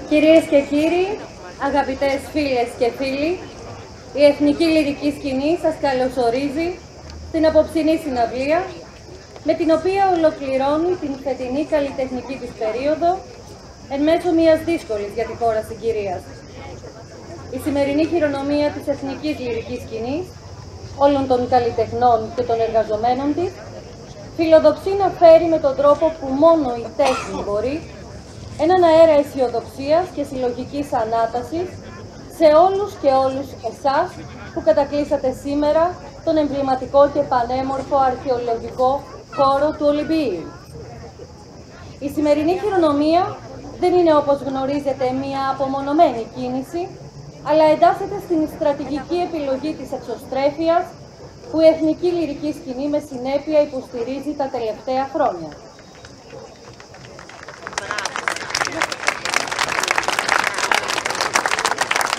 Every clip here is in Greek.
Κυρίες και κύριοι, αγαπητές φίλες και φίλοι, η Εθνική Λυρική Σκηνή σας καλωσορίζει στην απόψινή συναυλία, με την οποία ολοκληρώνει την φετινή καλλιτεχνική της περίοδο εν μέσω μιας δύσκολης για τη χώρα συγκυρίας. Η σημερινή χειρονομία της Εθνικής Λυρικής Σκηνής, όλων των καλλιτεχνών και των εργαζομένων της, φιλοδοξεί να φέρει με τον τρόπο που μόνο η τέχνη μπορεί έναν αέρα αισιοδοξίας και συλλογικής ανάτασης σε όλους και όλους εσάς που κατακλείσατε σήμερα τον εμβληματικό και πανέμορφο αρχαιολογικό χώρο του Ολυμπίου. Η σημερινή χειρονομία δεν είναι, όπως γνωρίζετε, μία απομονωμένη κίνηση, αλλά εντάσσεται στην στρατηγική επιλογή της εξωστρέφειας που η Εθνική Λυρική Σκηνή με συνέπεια υποστηρίζει τα τελευταία χρόνια.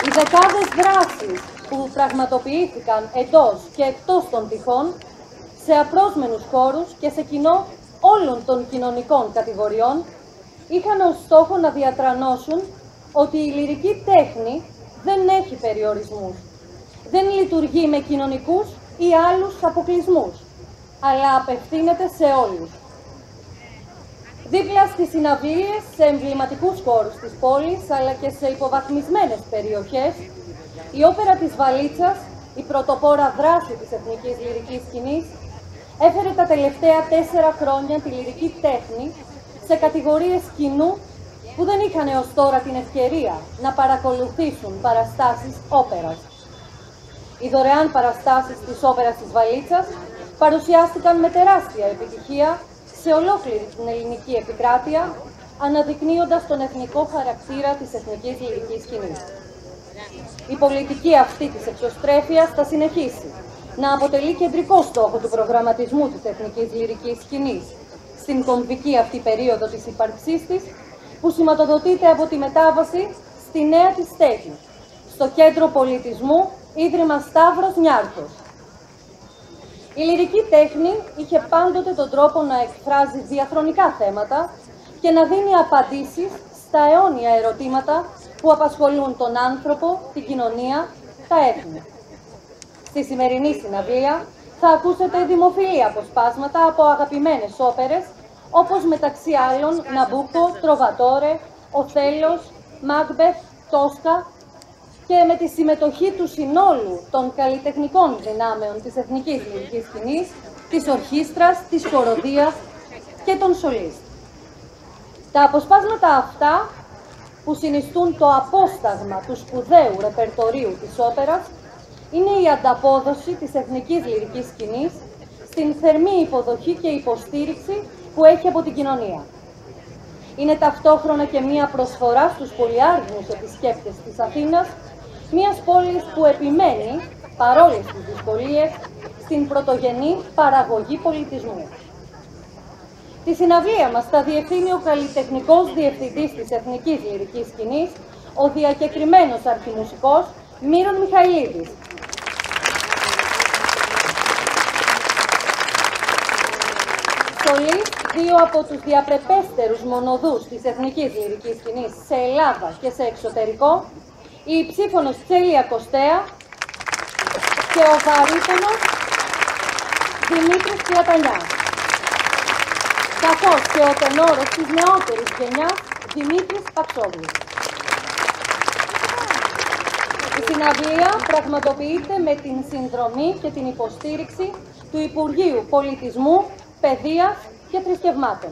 Οι δεκάδες δράσεις που πραγματοποιήθηκαν εντός και εκτός των τυχών, σε απρόσμενους χώρους και σε κοινό όλων των κοινωνικών κατηγοριών, είχαν ως στόχο να διατρανώσουν ότι η λυρική τέχνη δεν έχει περιορισμούς, δεν λειτουργεί με κοινωνικούς ή άλλους αποκλεισμούς, αλλά απευθύνεται σε όλους. Δίπλα στις συναυλίες, σε εμβληματικούς χώρους της πόλης, αλλά και σε υποβαθμισμένες περιοχές, η όπερα της Βαλίτσας, η πρωτοπόρα δράση της Εθνικής Λυρικής Σκηνής, έφερε τα τελευταία 4 χρόνια τη λυρική τέχνη σε κατηγορίες κοινού που δεν είχαν έως τώρα την ευκαιρία να παρακολουθήσουν παραστάσεις όπερας. Οι δωρεάν παραστάσεις της όπερας της Βαλίτσας παρουσιάστηκαν με τεράστια επιτυχία σε ολόκληρη την ελληνική επικράτεια, αναδεικνύοντας τον εθνικό χαρακτήρα της Εθνικής Λυρικής Σκηνής. Η πολιτική αυτή της εξωστρέφειας θα συνεχίσει να αποτελεί κεντρικό στόχο του προγραμματισμού της Εθνικής Λυρικής Σκηνής στην κομβική αυτή περίοδο της ύπαρξής της, που σηματοδοτείται από τη μετάβαση στη νέα της στέγη, στο Κέντρο Πολιτισμού Ίδρυμα Σταύρος Νιάρχος. Η λυρική τέχνη είχε πάντοτε τον τρόπο να εκφράζει διαχρονικά θέματα και να δίνει απαντήσεις στα αιώνια ερωτήματα που απασχολούν τον άνθρωπο, την κοινωνία, τα έθνη. Στη σημερινή συναυλία θα ακούσετε δημοφιλή αποσπάσματα από αγαπημένες όπερες, όπως μεταξύ άλλων Ναμπούκο, Τροβατόρε, Οθέλος, Μάκμπεθ, Τόσκα, και με τη συμμετοχή του συνόλου των καλλιτεχνικών δυνάμεων της Εθνικής Λυρικής Σκηνής, της ορχήστρας, της χοροδίας και των σολίστ. Τα αποσπάσματα αυτά, που συνιστούν το απόσταγμα του σπουδαίου ρεπερτορίου της όπερας, είναι η ανταπόδοση της Εθνικής Λυρικής Σκηνής στην θερμή υποδοχή και υποστήριξη που έχει από την κοινωνία. Είναι ταυτόχρονα και μία προσφορά στους πολυάριθμους επισκέπτες της Αθήνας, μιας πόλης που επιμένει, παρόλες τις δυσκολίες, στην πρωτογενή παραγωγή πολιτισμού. Τη συναυλία μας θα διευθύνει ο καλλιτεχνικός διευθυντής της Εθνικής Λυρικής Σκηνής, ο διακεκριμένος αρχιμουσικός Μύρον Μιχαηλίδης. Σολίστ, 2 από τους διαπρεπέστερους μονοδούς της Εθνικής Λυρικής Σκηνής σε Ελλάδα και σε εξωτερικό, η υψήφωνος Τσέλια Κωστέα και ο βαρύτονος Δημήτρης Πλατανιάς, καθώς και ο τενόρος της νεότερης γενιάς Δημήτρης Παξόγλου. Η συναυλία πραγματοποιείται με την συνδρομή και την υποστήριξη του Υπουργείου Πολιτισμού, Παιδείας και Θρησκευμάτων.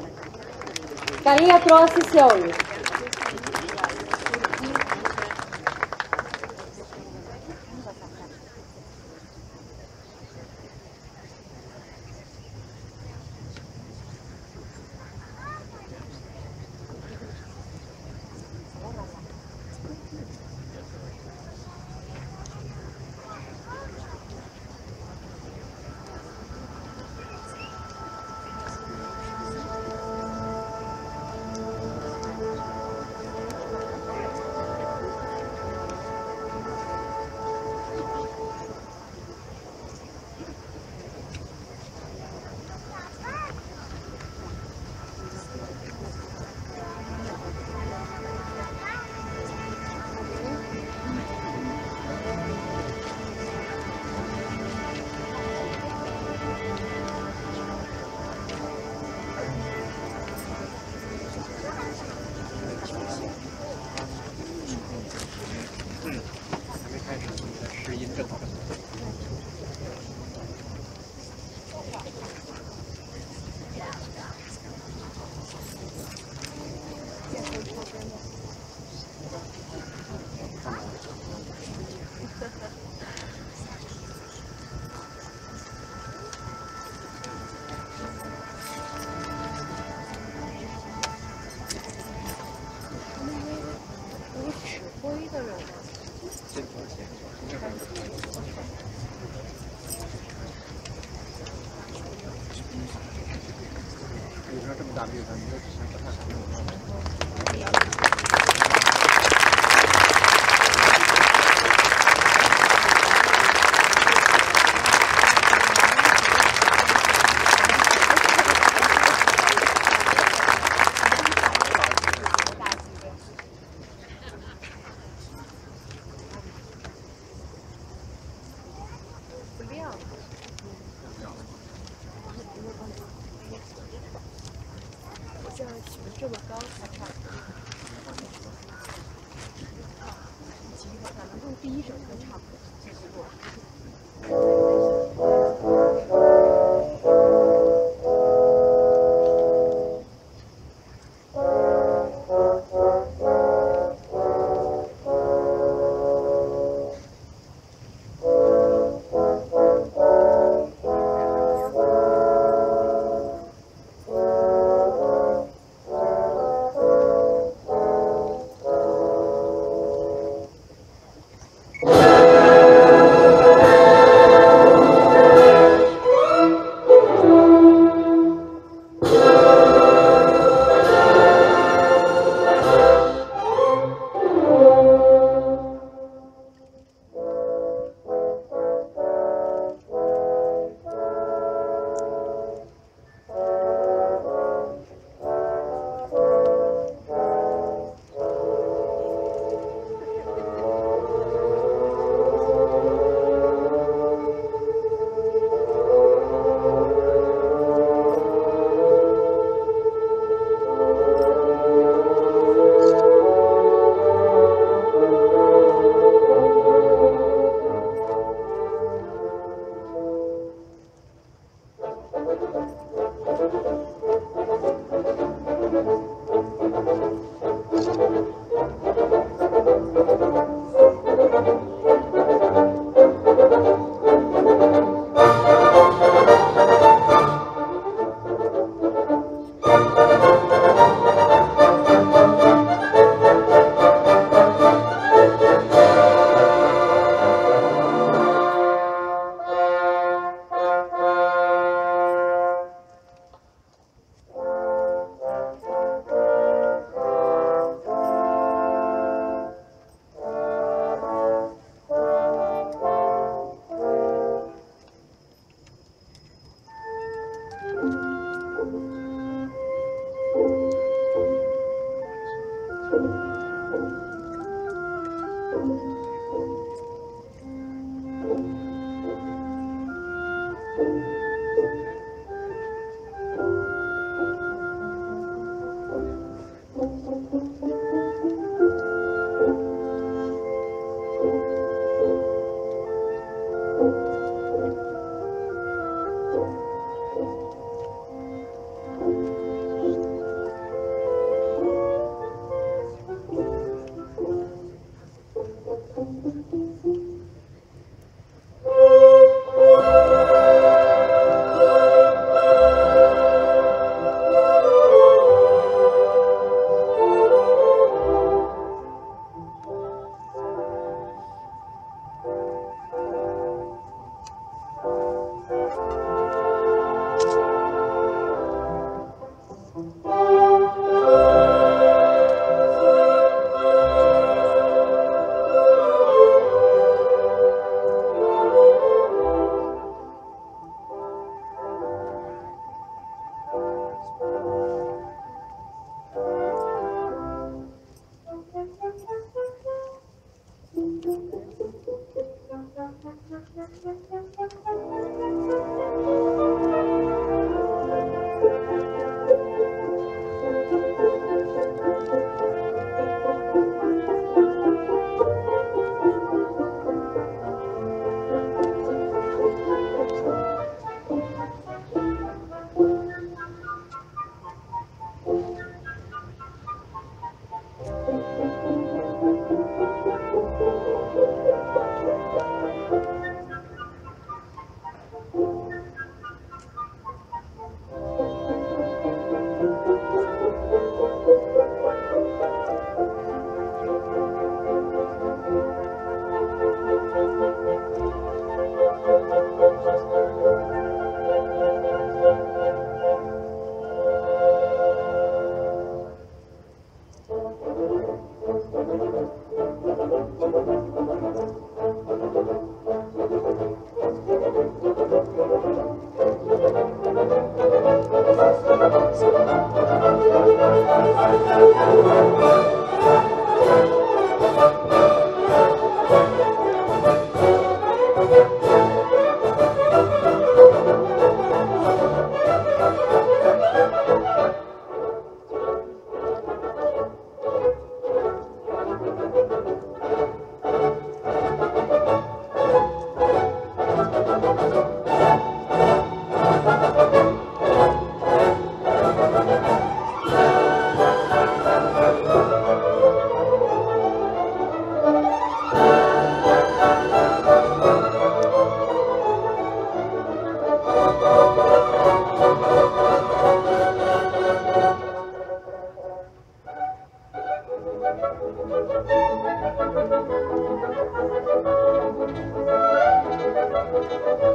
Καλή ακρόαση σε όλους. 灰的人吗？你说这么大绿的，你就之前不太常用。不亮。我这样起得这么高才差不多。可能用第一首歌差不多。Thank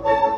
you.